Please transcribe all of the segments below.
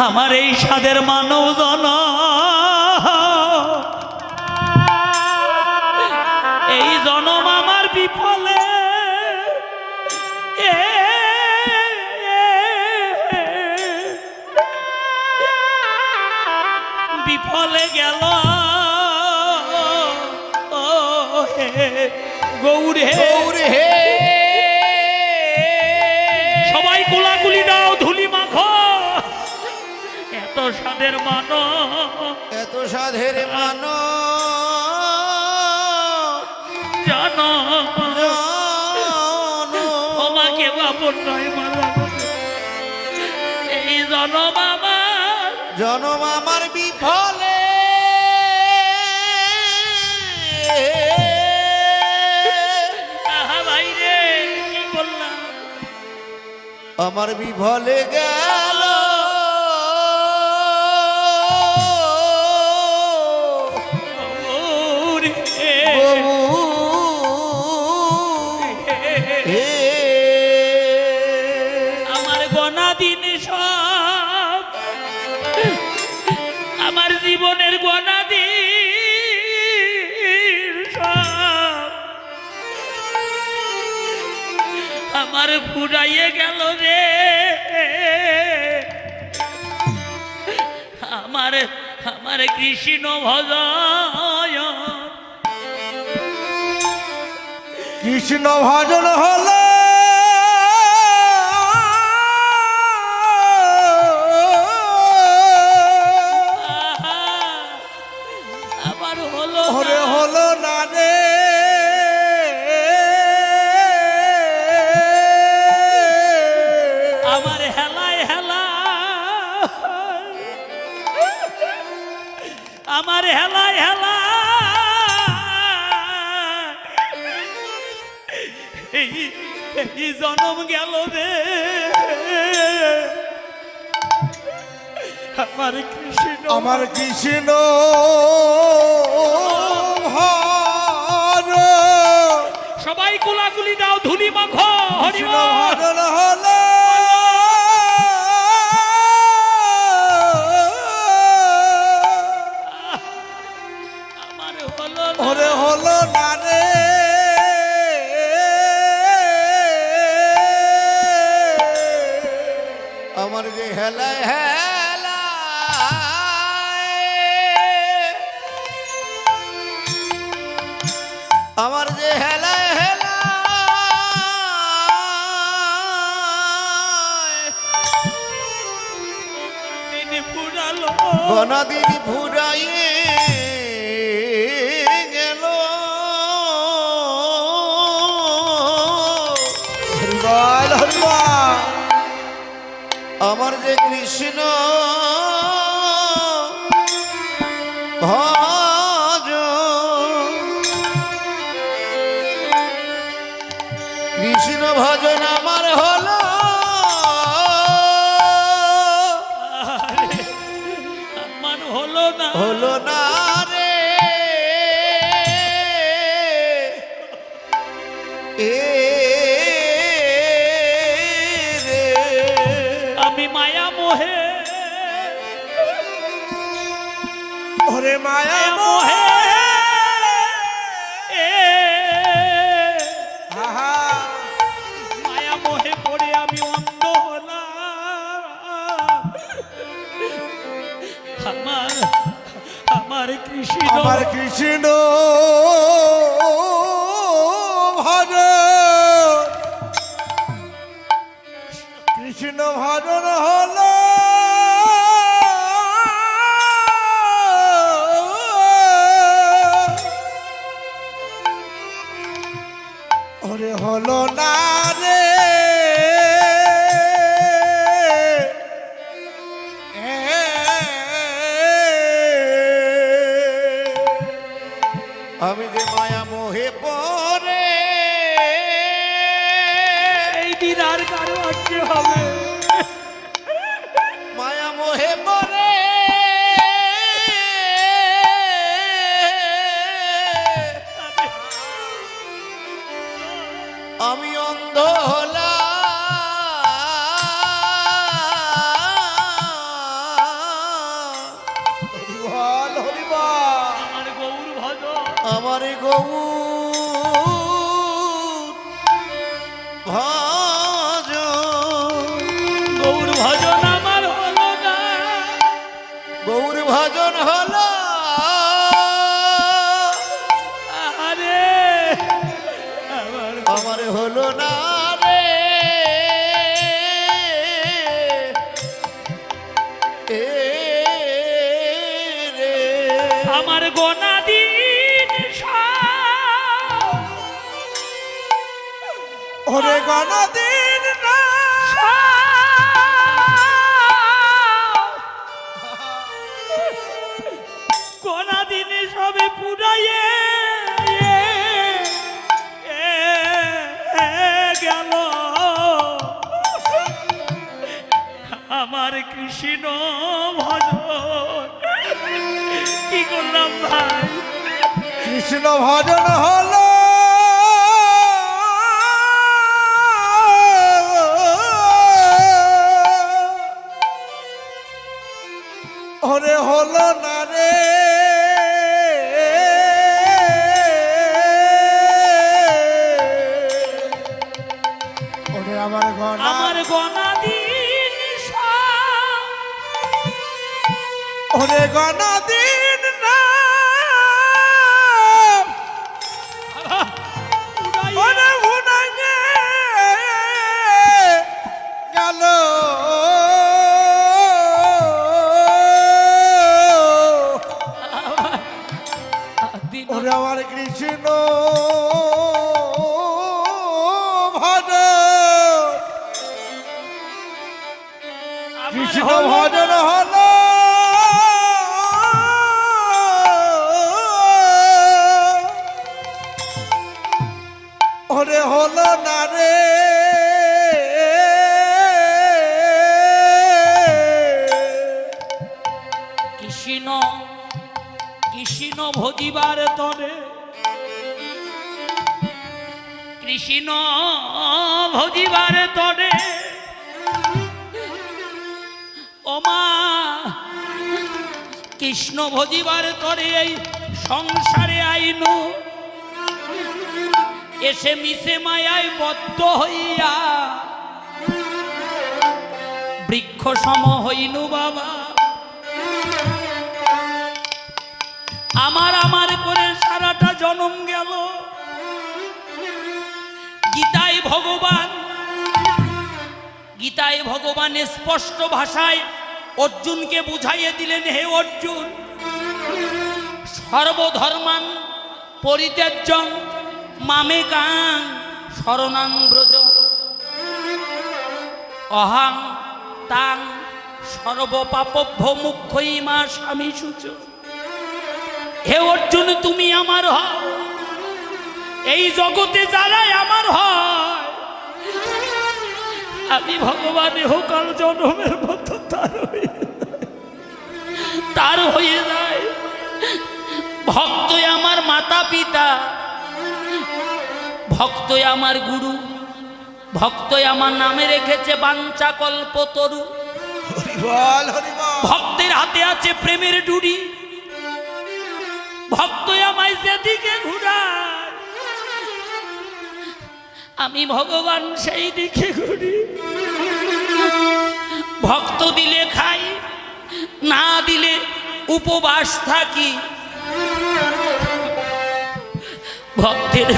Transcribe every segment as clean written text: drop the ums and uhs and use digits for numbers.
আমার এই সাদের মানব জন এই জনম আমার বিফলে বিফলে গেল গৌর হে সবাই কোলাকুলি দাও ধুলি মাখো এত সাধের মানো এত সাধের মানো জানো তোমাকে বাপন নয় মালা এই জনম আমার বিফলে ভাই রে কি করলাম আমার বিফলে গেল আমার গোনা দিন সব আমার জীবনের গোনা দিন সব আমার ফুরাইয়ে গেল রে আমার কৃষ্ণ ভজন কৃষ্ণ ভজন হলো আমার হলো হলো না রে আমার হেলায় আমার হেলায় এই জনম গেল রে আমার কৃষ্ণ সবাই কোলাকুলি দাও ধুলি মাখো হরি ভজন হলো আমার হলো না রে আমার যে হেলায় আমার যে হেলায় গনা দিন ফুরাইয়ে গেল আমার যে কৃষ্ণ কৃষ্ণ ভজন আমার হলো হলো না রে আমি মায়া মোহে ওরে মায়া মোহে মায়া মোহে পড়ে আমি অন্ধ হলাম আমার কৃষ্ণ ভজন কৃষ্ণ ভজন হলো ওরে হলো না রে আমি যে মায়া মোহে পড়ে এই দিন আর কারো আসতে হবে গৌর ভজন আমার হলো না, গৌর ভজন হলো আরে আমার আমার হলো না রে এ রে আমার গোনা দিন ওরে গণদিন না গোনা দিনে সবে পুরাইয়ে গেল আমার কৃষ্ণ ভজন কি করলাম ভাই? কৃষ্ণ ভজন হলো ওরে হলো না রে ওরে আমার গনা আমার গোনা দিন ওরে গণদিন না ওরে ভুনাঙ্গে গেল ওরে আমার কৃষ্ণ ভজন কৃষ্ণ ভজন হলো ওরে হলো না রে কৃষ্ণ কৃষ্ণ ভজিবার তরে কৃষ্ণ ভজিবার তরে ওমা কৃষ্ণ ভজিবার তরে এই সংসারে আইনু এসে মিশে মায়ায় বদ্ধ হইয়া বৃক্ষ সম হইনু বাবা আমার আমার করে সারাটা জনম গেল গীতায় ভগবান স্পষ্ট ভাষায় অর্জুনকে বুঝাইয়ে দিলেন, হে অর্জুন, সর্বধর্মান পরিত্যাজ্যং মামেকাং শরণাং ব্রজ অহং তাং সর্বপাপভ্য মুখ্যইমা স্বামী সূচ। হে অর্জুন, তুমি আমার হও, এই জগতে যারাই আমার হয় আমি ভগবান হোকাল জন্মের মতো তার হয়ে যায়। ভক্তই আমার মাতা পিতা, ভক্তই আমার গুরু, ভক্তই আমার নামে রেখেছে বাঞ্ছা কল্পতরু। হরিবল হরিবল ভক্তের হাতে আছে প্রেমের ডুরি, ভক্তই আমায় যেদিকে ঘুরায় আমি ভগবান সেই দিকে ঘুরি। ভক্ত দিলে খাই, না দিলে উপবাস থাকি, ভক্তের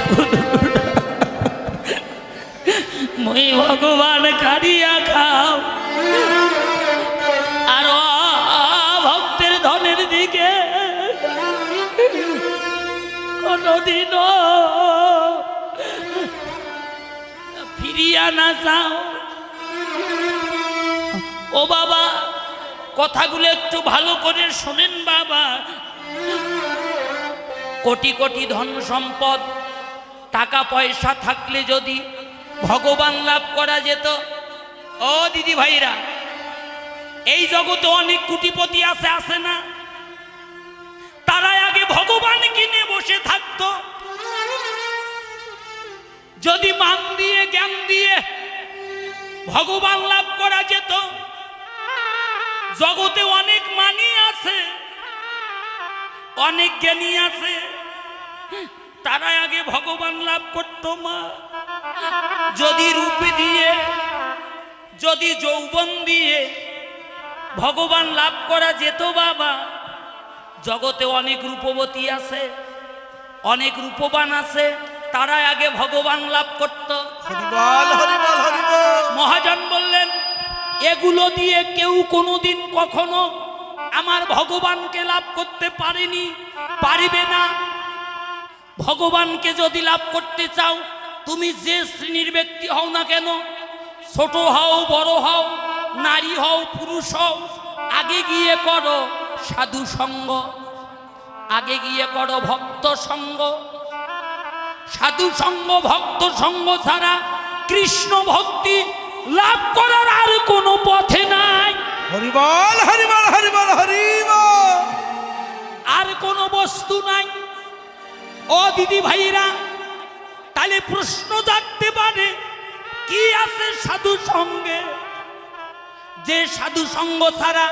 মই ভগবান কারিয়া খাও আর ভক্তের ধনের দিকে কোনদিনও ফিরিয়া না যাও। ও বাবা, কথাগুলো একটু ভালো করে শোনেন বাবা। কোটি কোটি ধন সম্পদ টাকা পয়সা থাকলে যদি ভগবান লাভ করা যেত, ও দিদি ভাইরা, এই জগতে অনেক কোটিপতি আছে না, তারা আগে ভগবান কিনে বসে থাকতো। যদি মান দিয়ে জ্ঞান দিয়ে ভগবান লাভ করা যেত, জগতে অনেক মানি আছে, অনেক জ্ঞানী আছে, তারা আগে ভগবান লাভ করতো মা। যদি রূপ দিয়ে, যদি যৌবন দিয়ে ভগবান লাভ করা যেত বাবা, জগতে অনেক রূপবতী আছে, অনেক রূপবান আছে, তারা আগে ভগবান লাভ করত। হরিবল হরিবল হরিবল। মহাজন বললেন, এগুলো দিয়ে কেউ কোনোদিন কখনো আমার ভগবানকে লাভ করতে পারেনি, পারিবে না। ভগবানকে যদি লাভ করতে চাও, তুমি যে শ্রেণীর ব্যক্তি হও না কেন, ছোট হও বড় হও, নারী হও পুরুষ হও, আগে গিয়ে করো সাধু সঙ্গ, আগে গিয়ে করো ভক্ত সঙ্গ। সাধু সঙ্গ ভক্ত সঙ্গ ছাড়া কৃষ্ণ ভক্তি লাভ করার আর কোনো পথে নাই। হরিবল হরিবল হরিবল হরিবল। আর কোনো বস্তু নাই। ও দিদি ভাইরা, তাহলে প্রশ্ন জাগতে পারে, কি আছে সাধু সঙ্গে? যে সাধু সঙ্গ ছাড়া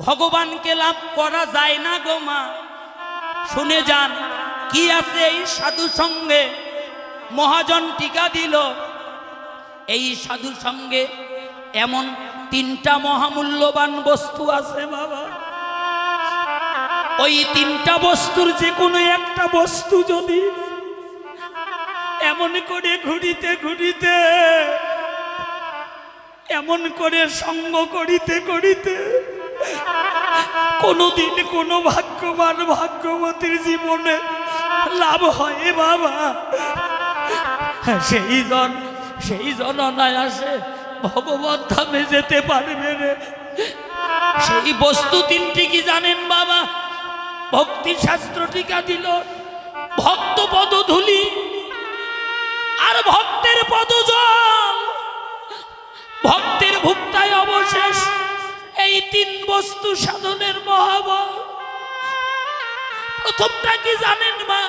ভগবানকে লাভ করা যায় না গো মা। শুনে যান কি আছে এই সাধু সঙ্গে। মহাজন টিকা দিল, এই সাধু সঙ্গে এমন তিনটা মহামূল্যবান বস্তু আছে বাবা। ওই তিনটা বস্তুর যে কোনো একটা বস্তু যদি এমন করে ঘুরিতে ঘুরিতে, এমন করে সঙ্গ করিতে করিতে কোনদিন কোনো ভাগ্যবান ভাগ্যবতীর জীবনে লাভ হয় বাবা, সেই জন অনায়াসে ভগবত ধামে যেতে পারবে রে। সেই বস্তু তিনটি কি জানেন বাবা? ভক্তি শাস্ত্র টিকা দিল, ভক্ত পদধূলি আর ভক্তের পদজল, ভক্তের ভুক্তায় অবশেষ। এই তিন বস্তু সাধনের মহাবল। প্রথমটা কি জানেন মা?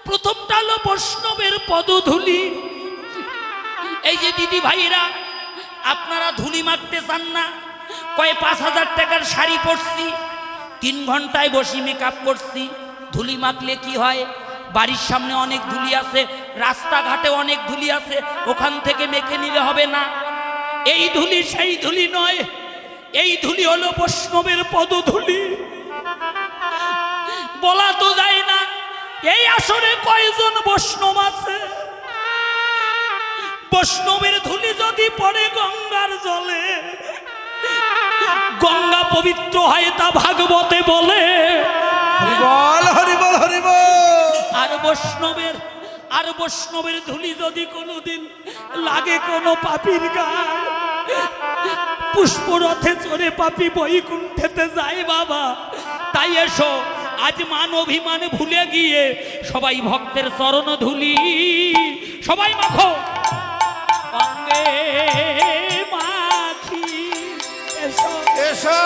প্রথমটা হলো বৈষ্ণবের পদধূলি। এই যে দিদি ভাইরা, আপনারা ধুলি মাখতে চান না, কয় 5,000 টাকার শাড়ি পরছি, 3 ঘন্টায় বসি মেকআপ করছি, ধুলি মাখলে কি হয়? বাড়ির সামনে অনেক ধুলি আছে, রাস্তাঘাটে অনেক ধুলি আছে, ওখান থেকে মেখে নিলে হবে না। এই ধুলি সেই ধুলি নয়, এই ধুলি হলো বৈষ্ণবের পদধূলি। বলা তো যায় না এই আসরে কয়জন বৈষ্ণব আছে। বৈষ্ণবের ধুলি যদি পড়ে গঙ্গার জলে, গঙ্গা পবিত্র হয়, তা ভাগবতে বলে। হরিবল হরিবল হরিবল। আর বৈষ্ণবের ধুলি যদি কোনোদিন লাগে কোনো পাপীর গায়ে, পুষ্পরথে চড়ে পাপী বৈকুণ্ঠেতে যায় বাবা। তাই এসো আজ মান অভিমান ভুলে গিয়ে সবাই ভক্তের চরণ ধুলি সবাই মাখো, অঙ্গে মাখি। এসো এসো।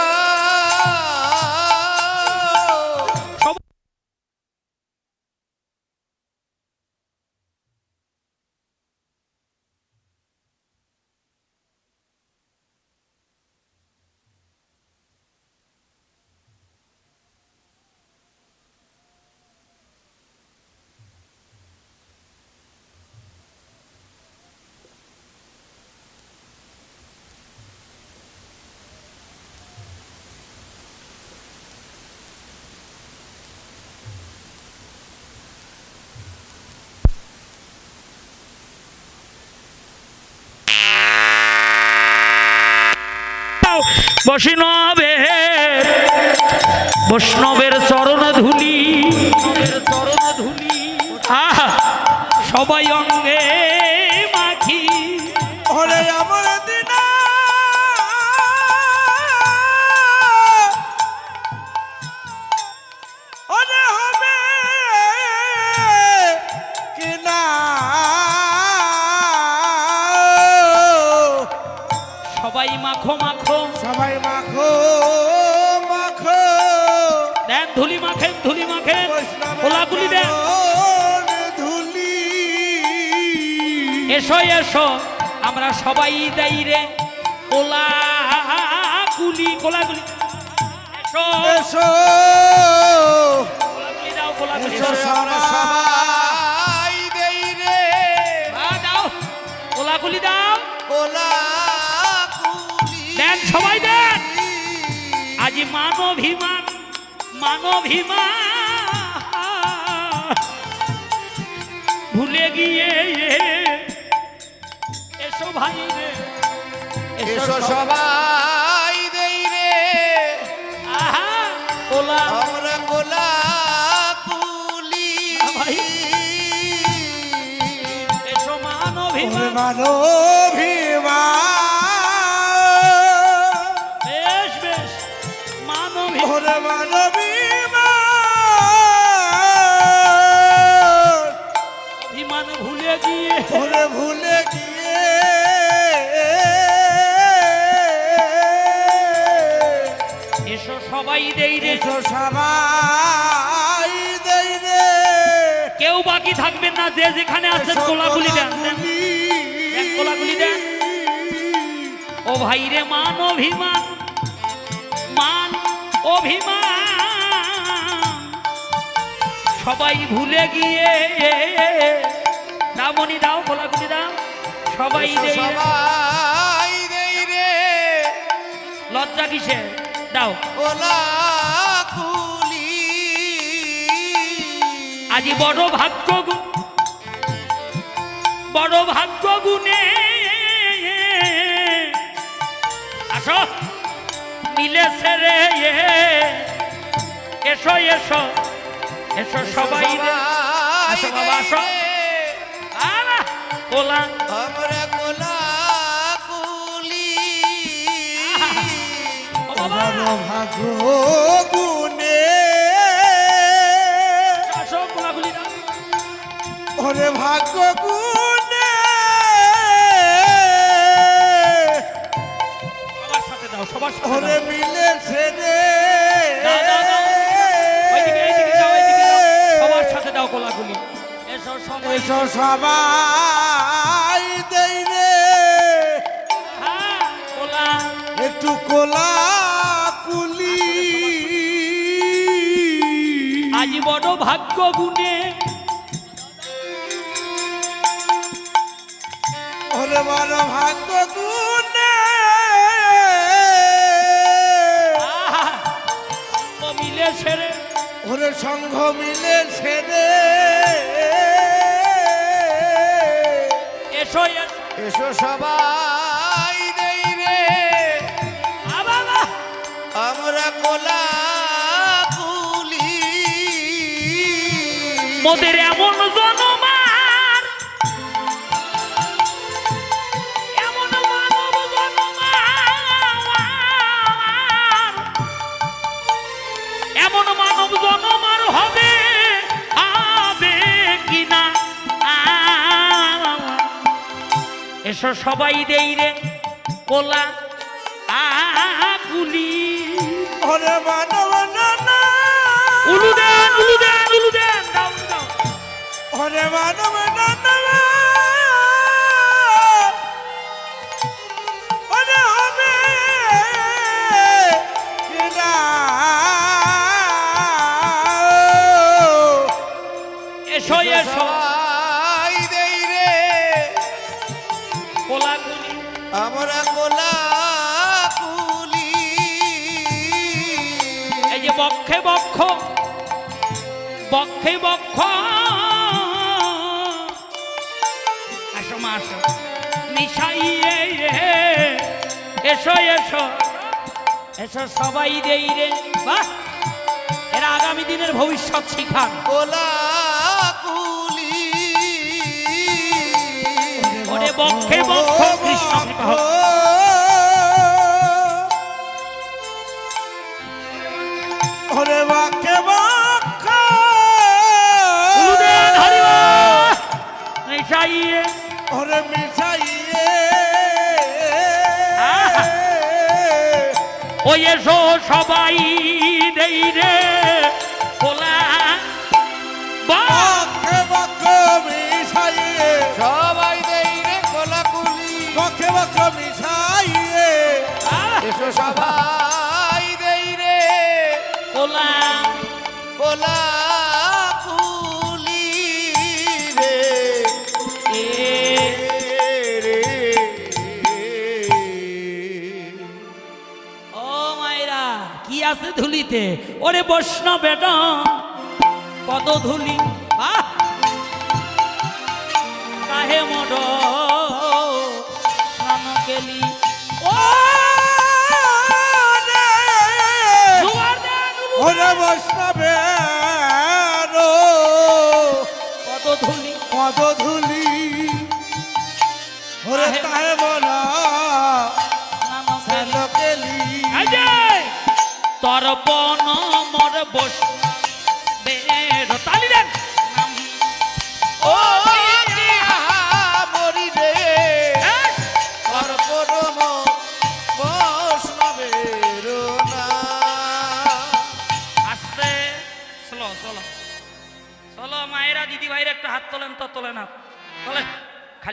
বৈষ্ণবের চরণ ধুলি, আহা সবাই অঙ্গে মাখি। ওরে আমার দিনা ওরে হবে কিনা সবাই মাখো মাখো, সবাই মাখো মাখো। দেন ধুলি মাখেন, ধুলি মাখেন, খোলাগুলি দেন। ধুলি এসো এসো আমরা সবাই দেই রে কোলাগুলি, কোলাগুলি। এসো এসো কোলাগুলি দাও, কোলাগুলি এসো সবাই। দেন সবাই দেন। আজি মানভিমান ভুলে গিয়ে এসো ভাই রে, এসো সবাই দেই রে আহা ওলা আমরা গোলা কুলি ভাই এসো মানভিমান বেশ বেশ মানভিমান অভিমান ভুলে গিয়ে ভুলে গিয়ে এসো সবাই দেই রে, এসো সবাই দেই রে কেউ বাকি থাকবেন না, যে যেখানে আছেন কোলাগুলি দেন দেন, দেন কোলাগুলি দেন। ও ভাই রে মান অভিমান সবাই ভুলে গিয়ে দামনি দাও কোলাগুলি দাও সবাই এসো দেই রে। সবাই দেই রে লজ্জা কিসে দাও। গোলা কুলি আজি বড় ভাগ্য গুণে আসো মিলেছে রে এসো এসো এসো সবাই রে। আসো বাবা আসো আলা কোলা আমরা গোলা কুলি ও বাবা ভাগ্য গুনে আসো কোলাগুলি দাও। ওরে ভাগ্য গুনে সবার সাথে দাও সবার সাথে ওরে দাও। মিলেছে রে দাও, দাও, দাও। এইদিকে যাও সবার সাথে দাও কোলাগুলি। এসো সবাই এসো সবাই দেই রে হ্যাঁ, কোলা একটু কোলা কুলি আজ বড় ভাগ্য গুণে ওরে বড় ভাগ্য গুনে ও মিলে ছেড়ে ওরে সংঘ মিলে ছেড়ে এসো এসো সবাই দেই রে বাবা আমরা কোলা কুলি মোদের এমন জনমার এমন মানব জনমার এমন মানব জনমার হবে কিনা এসো সবাই দেই রে কোলা কুলি ওরে মানব না উলু দেন দাও দাও ওরে মানব না ওরে হবে কিনা এসো এসো সবাই দেই রে কোলা কুলি আমরা কোলা কুলি এই যে বক্ষে বক্ষ আসো মা আসো মিশাইয়ে এসো সবাই দেই রে। বাহ এরা আগামী দিনের ভবিষ্যৎ শিখান। কোলা কুলি ওরে বক্ষে বক্ষ কৃষ্ণ কৃপা হোক। ওরে বাক্যে বাক্য উলুদেন হরিবা মিশাইয়ে ওরে মিশাইয়ে ও এসো সবাই দেই রে কোলা বাক্যে বাক্য মিশাইয়ে সবাই দেই রে কোলা কুলি বাক্যে বাক্য মিশাইয়ে এসো সবাই দেই রে কোলা কোলা কুলি রে এ রে কি আছে ধুলিতে? ওরে বৈষ্ণবের পদধূলি কাহে মোর স্নান কেলি। ও জোয়ার দেন ওরে বৈষ্ণবের পদধূলি পদধূলি ওরে তাহে বলা স্নান কেলি। কেলি এই যে তর্পণ মোর বৈষ্ণবের তালি দেন ও মরি রে পরম বৈষ্ণবের নাম। আস্তে চলো চলো চলো মায়েরা দিদি ভাইরা একটু হাত তোলেন তো তোলেন হাত তোলেন